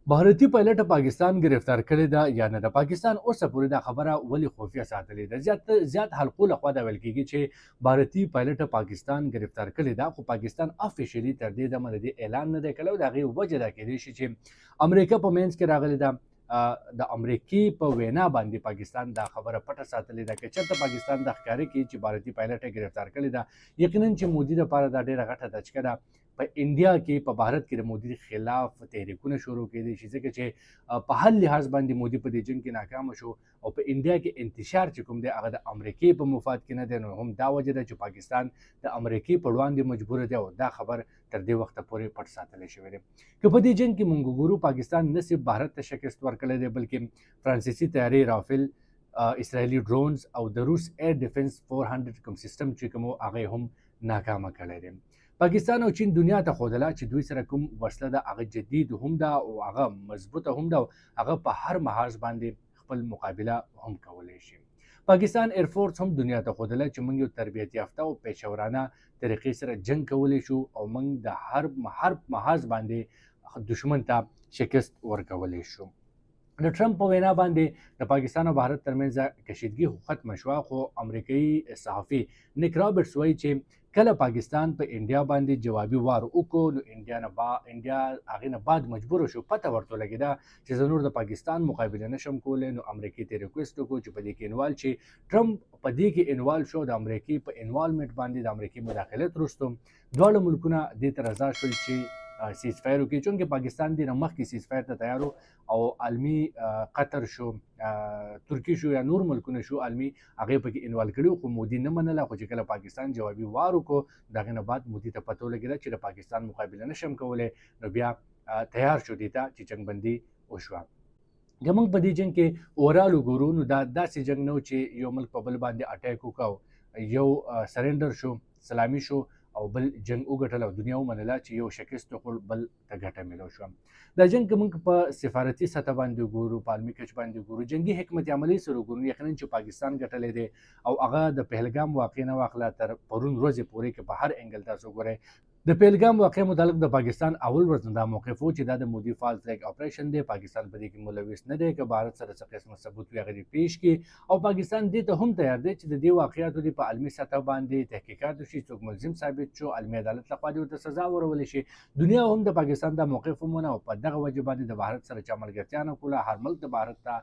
بهارتي پایلټ پاکستان گرفتار کړی ده یا نه د پاکستان اوسه پورې دا خبره ولې خفیه ساتلې ده. زیات حلقو لخوا دا ویل کېږي چې بهارتي پایلټ پاکستان گرفتار کړی ده، خو پاکستان افیشلی تر دې دمه د دې اعلان نه دی کړی او د هغې وجه دا کېدای شي چې امریکا په منځ کې راغلې ده. د امریکې په وینا باندې پاکستان دا خبره پټه ساتلې ده. که چېرته پاکستان دا ښکاره کړي چې بهارتي پایلټ یې گرفتار کړې ده، یقینا چې مودي دپاره دا ډېره غټه دچکه ده. په انډیا کې په بھارت کې د مودي خلاف تحریکونه شروع کېدی شي، ځکه چې په هر لحاظ باندې مودي په دې جنګ کې ناکامه شو او په انډیا کې انتشار چې کوم دی هغه د امریکې په مفاد کې نه دی. نو هم دا وجه ده چې پاکستان د امریکې په وړاندې مجبور دی او دا خبر تر دې وخته پورې پټ ساتلی شوی دی. که په دې جنګ کې موږ ګورو پاکستان نه صرف بھارت ته شکست ورکړی دی، بلکې فرانسیسي طیارې رافیل، اسرائیلي ډرونز او د روس ایر ډیفنس 400 کوم سیستم چې کوم هغه هم ناکامه کړی دی. پاکستان او چین دنیا ته ښودله چې دوی سره کوم وسله ده هغه جدید هم ده او هغه مضبوطه هم ده او هغه په هر محاذ باندې خپل مقابله هم کولی شي. پاکستان ایرفورس هم دنیا ته ښودله چې موږ یو تربیت یافته او پیشورانه طریقې سره جنګ کولی شو او موږ د هر محاذ باندې دشمن ته شکست ورکولی شو. د ټرمپ په وینا باندې د پاکستان او بھارت ترمنځ کشیدګي ختمه شوه، خو امریکایي صحافي نیک رابرټس وایي چې کله پاکستان په انډیا باندې جوابي وار وکړو نو انډیا هغې نه بعد مجبور شو، پته ورته ولګېده چې زه نور د پاکستان مقابله نشم کولی. نو امریکې ته ریکویسټ وکړو چې په دې کې انوالو چې ټرمپ په دې کې انوالو شو. د امریکې په انوالمنټ باندې د امریکې مداخلت وروسته دواړه ملکونه دې ته رضا شول چې سیز فایر وکړي، چونکې پاکستان دې نه مخکې سیز فایر ته تیار او عالمي قطر شو، ترکی شو یا نور ملکونه شو عالمي هغې پکې انوالو کړي، خو مودي نه منله. خو چې کله پاکستان جوابي وار وکړو د هغې نه بعد مودي ته پته ولګېده چې د پاکستان مقابله نشم کولی، نو بیا تیار شو دې ته چې جنګ بندي وشوه. که موږ په دې جنګ کې اوورال وګورو نو دا داسې جنګ نه و چې یو ملک په بل باندې اټیک وکړو، یو سرنډر شو، سلامي شو او بل جنګ وګټل او دنیا ومنله چې یو شکست وخوړ بل ته ګټه میلو شوه. دا جنګ که موږ په سفارتي سطح باندې وګورو، په عالمي کچ باندې وګورو، جنګي حکمت عملي سره وګورو، یقینا چې پاکستان ګټلی دی او هغه د پهلګام واقعې نه واخله تر پرون ورځې پورې که په هر انګل تاسو وګورئ د پهلګام واقعې متعلق د پاکستان اول ورځ نه دا موقف و چې دا د مودي فال ټریک اپریشن دی، پاکستان په دې کې ملوث نه دی، که بھارت سره څه قسمه ثبوت وي هغه دې پیش کړي او پاکستان دې ته هم تیار دی چې د دې واقعیاتو دې په عالمي سطح باندې تحقیقات وشي، څوک ملزم ثابت شو، عالمي عدالت لخوا دې ورته سزا ورولی شي. دنیا هم د پاکستان دا موقف ومنه او په دغه وجه باندې د بھارت سره چا ملګرتیا نه کوله. هر ملک د بھارت ته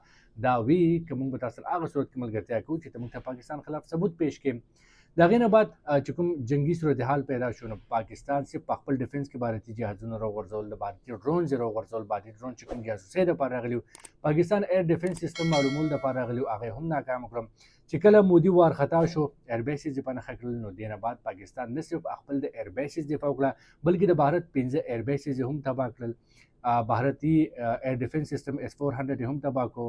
دا وي که موږ به تاسو سره هغه صورت کې ملګرتیا کوو چې ته موږ ته پاکستان خلاف ثبوت پیش کړي. د هغې نه بعد چې کوم جنګي صورتحال پیدا شو نو پاکستان صرف په خپل ډیفنس کې بھارتي جهازونه راوغورځول، د بھارتي ډرونز یې راوغورځول، بھارتي ډرون چې کوم جاسوسۍ دپاره راغلي وو، پاکستان ایر ډیفنس سیستم معلومولو دپاره راغلي وو، هغه هم ناکامه کړم. چې کله مودي وارخطا شو ایربیسز یې په نښه کړل، نو دې نه بعد پاکستان نه صرف خپل د ایربیسز دفاع وکړه بلکې د بھارت 15 ایربیسز یې هم تباه کړل، بھارتي ایر ډیفنس سیستم S-400 یې هم تباه کړو،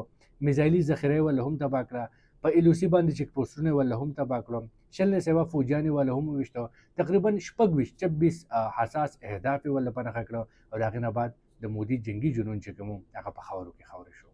میزایلي ذخیره یې ولله هم تباه کړه، په LOC باندې چیک پوسټونه یې ولله هم تباه کړل، 100 نه سوا فوجیان یې ولله هم وویشته، تقریبا 26 حساس اهداف یې ولله په نښه کړه او د هغې نه بعد د مودي جنګي جنون چې کوم هغه په خاورو کې خاورې شو.